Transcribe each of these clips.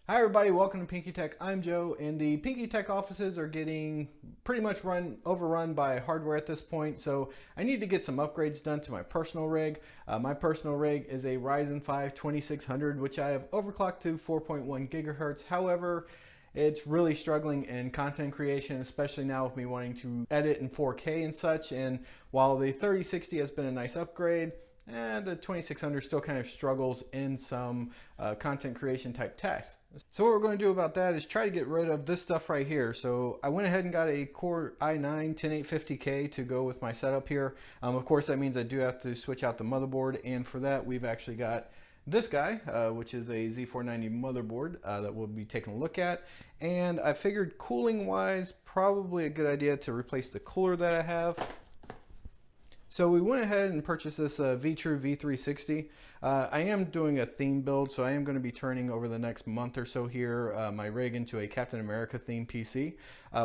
Hi everybody, welcome to Pinky Tech. I'm Joe, and the Pinky Tech offices are getting pretty much overrun by hardware at this point, so I need to get some upgrades done to my personal rig. My personal rig is a Ryzen 5 2600, which I have overclocked to 4.1 gigahertz. However, it's really struggling in content creation, especially now with me wanting to edit in 4K and such. And while the 3060 has been a nice upgrade, the 2600 still kind of struggles in some content creation type tasks. So what we're going to do about that is try to get rid of this stuff right here. So I went ahead and got a Core i9 10850K to go with my setup here. Of course, that means I do have to switch out the motherboard, and for that we've actually got this guy, which is a Z490 motherboard that we'll be taking a look at. And I figured cooling wise, probably a good idea to replace the cooler that I have. So we went ahead and purchased this Vetroo V360. I am doing a theme build, so I am going to be turning over the next month or so here my rig into a Captain America themed PC,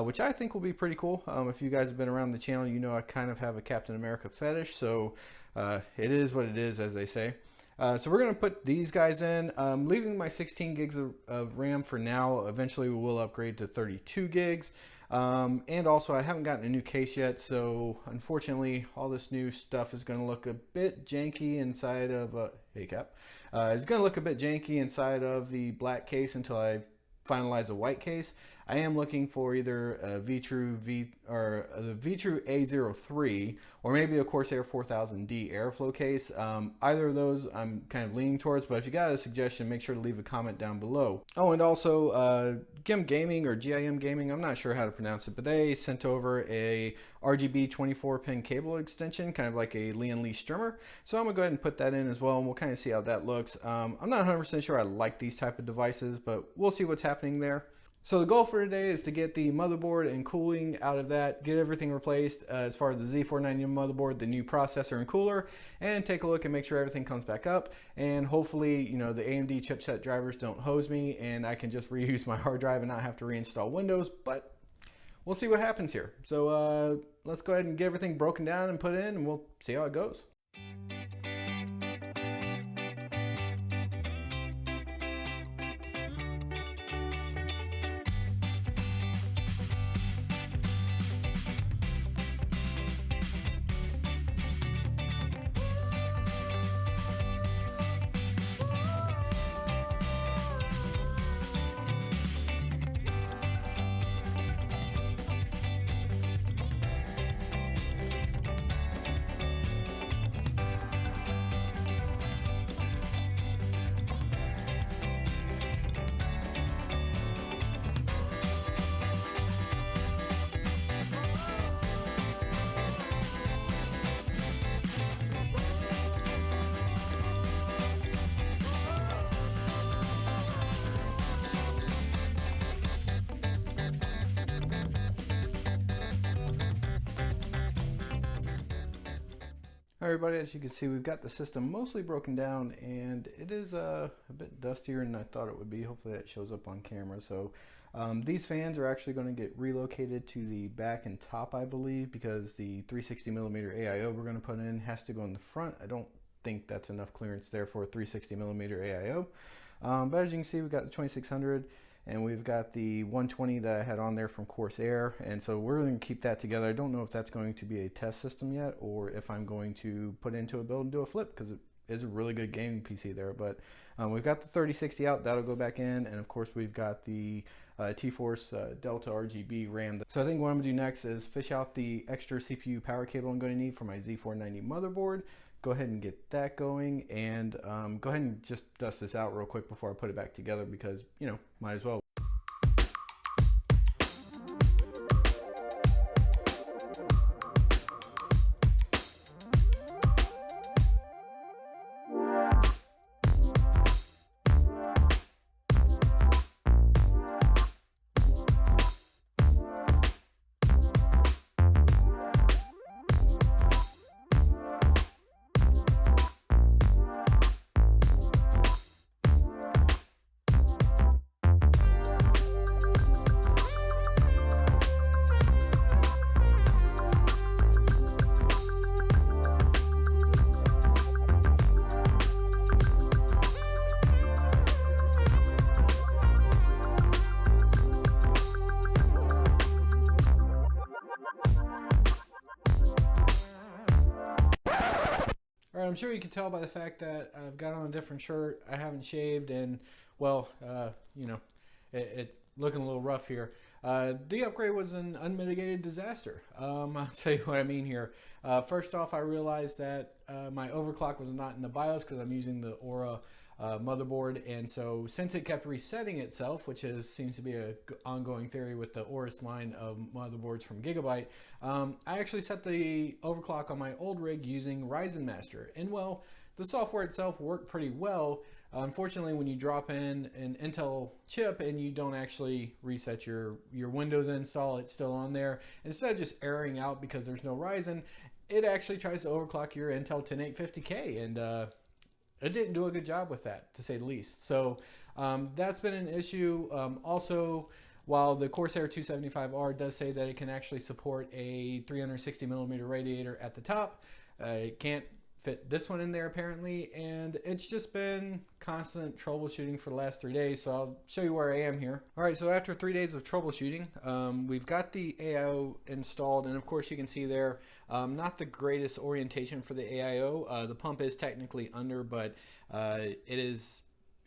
which I think will be pretty cool. If you guys have been around the channel, you know I kind of have a Captain America fetish, so it is what it is, as they say. So we're going to put these guys in, leaving my 16 gigs of RAM for now. Eventually we will upgrade to 32 gigs. And also I haven't gotten a new case yet, so unfortunately all this new stuff is going to look a bit janky inside of hey Cap, it's going to look a bit janky inside of the black case until I finalize a white case. I am looking for either a Vetroo or the Vetroo A03 or maybe a Corsair 4000D airflow case. Either of those I'm kind of leaning towards, but if you got a suggestion, make sure to leave a comment down below. Oh, and also GIM Gaming or GIM Gaming, I'm not sure how to pronounce it, but they sent over a RGB 24-pin cable extension, kind of like a Lian Li strimmer. So I'm gonna go ahead and put that in as well, and we'll kind of see how that looks. I'm not 100% sure I like these type of devices, but we'll see what's happening there. So the goal for today is to get the motherboard and cooling out of that, get everything replaced as far as the Z490 motherboard, the new processor and cooler, and take a look and make sure everything comes back up. And hopefully, you know, the AMD chipset drivers don't hose me and I can just reuse my hard drive and not have to reinstall Windows, but we'll see what happens here. So let's go ahead and get everything broken down and put in, and we'll see how it goes. All right, everybody, as you can see, we've got the system mostly broken down, and it is a bit dustier than I thought it would be. Hopefully that shows up on camera. So these fans are actually going to get relocated to the back and top, I believe, because the 360mm AIO we're going to put in has to go in the front. I don't think that's enough clearance there for a 360mm AIO. But as you can see, we've got the 2600. And we've got the 120 that I had on there from Corsair, and so we're going to keep that together. I don't know if that's going to be a test system yet, or if I'm going to put it into a build and do a flip, because it is a really good gaming PC there. But we've got the 3060 out, that'll go back in, and of course we've got the T-Force Delta RGB Ram. So I think what I'm going to do next is fish out the extra CPU power cable I'm going to need for my Z490 motherboard. Go ahead and get that going, and go ahead and just dust this out real quick before I put it back together, because, you know, might as well. All right, I'm sure you can tell by the fact that I've got on a different shirt. I haven't shaved, and well, you know, it's looking a little rough here. The upgrade was an unmitigated disaster. I'll tell you what I mean here. First off, I realized that my overclock was not in the BIOS because I'm using the Aura motherboard, and so since it kept resetting itself, which seems to be an ongoing theory with the Aorus line of motherboards from Gigabyte, I actually set the overclock on my old rig using Ryzen Master, and well, the software itself worked pretty well. Unfortunately, when you drop in an Intel chip and you don't actually reset your Windows install, it's still on there. Instead of just erroring out because there's no Ryzen, it actually tries to overclock your Intel 10850K, and it didn't do a good job with that, to say the least. So that's been an issue. Also, while the Corsair 275R does say that it can actually support a 360mm radiator at the top, it can't fit this one in there apparently, and it's just been constant troubleshooting for the last 3 days, so I'll show you where I am here. All right, so after 3 days of troubleshooting, we've got the AIO installed, and of course you can see there, not the greatest orientation for the AIO. The pump is technically under, but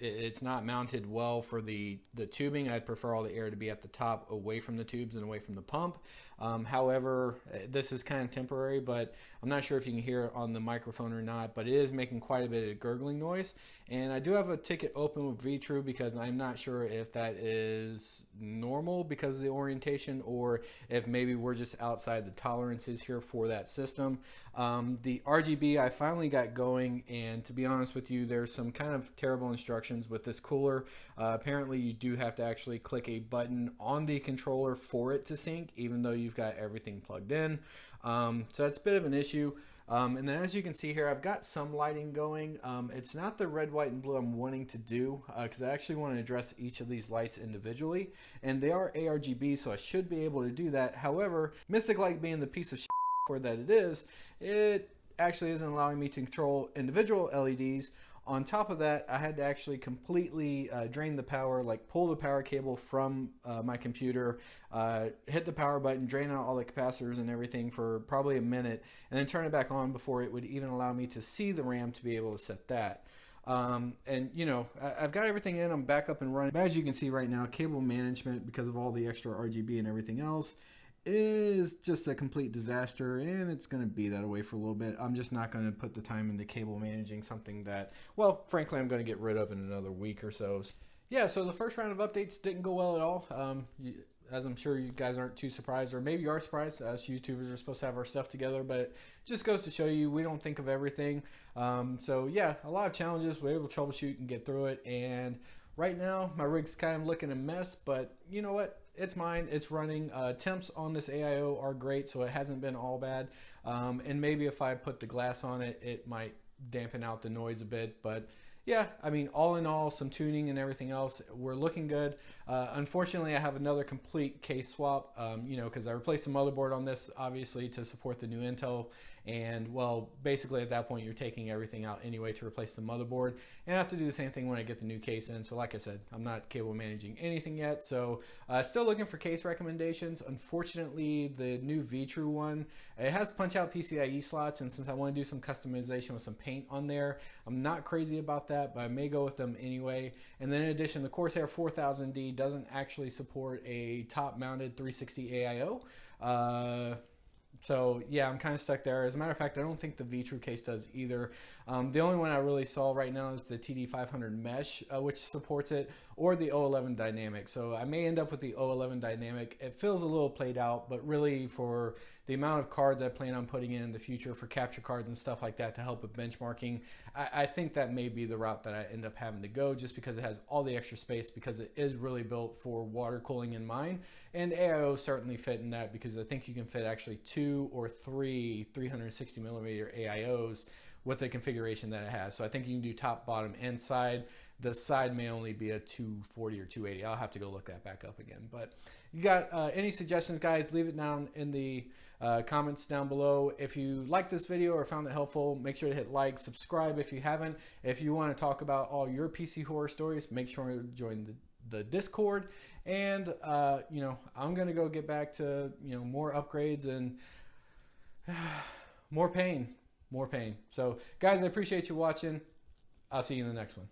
it's not mounted well for the tubing. I'd prefer all the air to be at the top, away from the tubes and away from the pump. However, this is kind of temporary, but I'm not sure if you can hear it on the microphone or not, but it is making quite a bit of gurgling noise. And I do have a ticket open with Vetroo because I'm not sure if that is normal because of the orientation, or if maybe we're just outside the tolerances here for that system. The RGB I finally got going, and to be honest with you, there's some kind of terrible instructions with this cooler. Apparently you do have to actually click a button on the controller for it to sync, even though you've got everything plugged in. So that's a bit of an issue. And then as you can see here, I've got some lighting going. It's not the red, white, and blue I'm wanting to do because I actually want to address each of these lights individually. And they are ARGB, so I should be able to do that. However, Mystic Light being the piece of shit for that it is, it actually isn't allowing me to control individual LEDs. On top of that, I had to actually completely drain the power, like pull the power cable from my computer, hit the power button, drain out all the capacitors and everything for probably a minute, and then turn it back on before it would even allow me to see the RAM to be able to set that. And you know, I've got everything in, I'm back up and running. But as you can see right now, cable management, because of all the extra RGB and everything else, is just a complete disaster, and it's going to be that way for a little bit. I'm just not going to put the time into cable managing something that, well, frankly, I'm going to get rid of in another week or so. Yeah, so the first round of updates didn't go well at all. As I'm sure you guys aren't too surprised, or maybe you are surprised. Us YouTubers are supposed to have our stuff together, but it just goes to show you we don't think of everything. So yeah, a lot of challenges. We're able to troubleshoot and get through it, and right now my rig's kind of looking a mess, but you know what? It's mine, it's running. Temps on this AIO are great, so it hasn't been all bad. And maybe if I put the glass on it, it might dampen out the noise a bit. But yeah, I mean, all in all, some tuning and everything else, we're looking good. Unfortunately, I have another complete case swap, you know, because I replaced the motherboard on this, obviously, to support the new Intel. And, well, basically at that point, you're taking everything out anyway to replace the motherboard. And I have to do the same thing when I get the new case in. So like I said, I'm not cable managing anything yet. So still looking for case recommendations. Unfortunately, the new Vetroo one, it has punch-out PCIe slots. And since I want to do some customization with some paint on there, I'm not crazy about that, but I may go with them anyway. And then in addition, the Corsair 4000D doesn't actually support a top-mounted 360 AIO. So yeah, I'm kind of stuck there. As a matter of fact, I don't think the Vetroo case does either. The only one I really saw right now is the TD500 Mesh, which supports it, or the O11 Dynamic. So I may end up with the O11 Dynamic. It feels a little played out, but really for the amount of cards I plan on putting in the future for capture cards and stuff like that to help with benchmarking, I think that may be the route that I end up having to go, just because it has all the extra space, because it is really built for water cooling in mind. And AIO certainly fit in that, because I think you can fit actually 2 or 3 360mm AIOs with the configuration that it has. So I think you can do top, bottom, and side. The side may only be a 240 or 280. I'll have to go look that back up again. But you got any suggestions, guys, leave it down in the comments down below. If you liked this video or found it helpful, make sure to hit like, subscribe if you haven't. If you want to talk about all your PC horror stories, make sure to join the Discord. And you know, I'm gonna go get back to, you know, more upgrades and more pain. more pain. So guys, I appreciate you watching. I'll see you in the next one.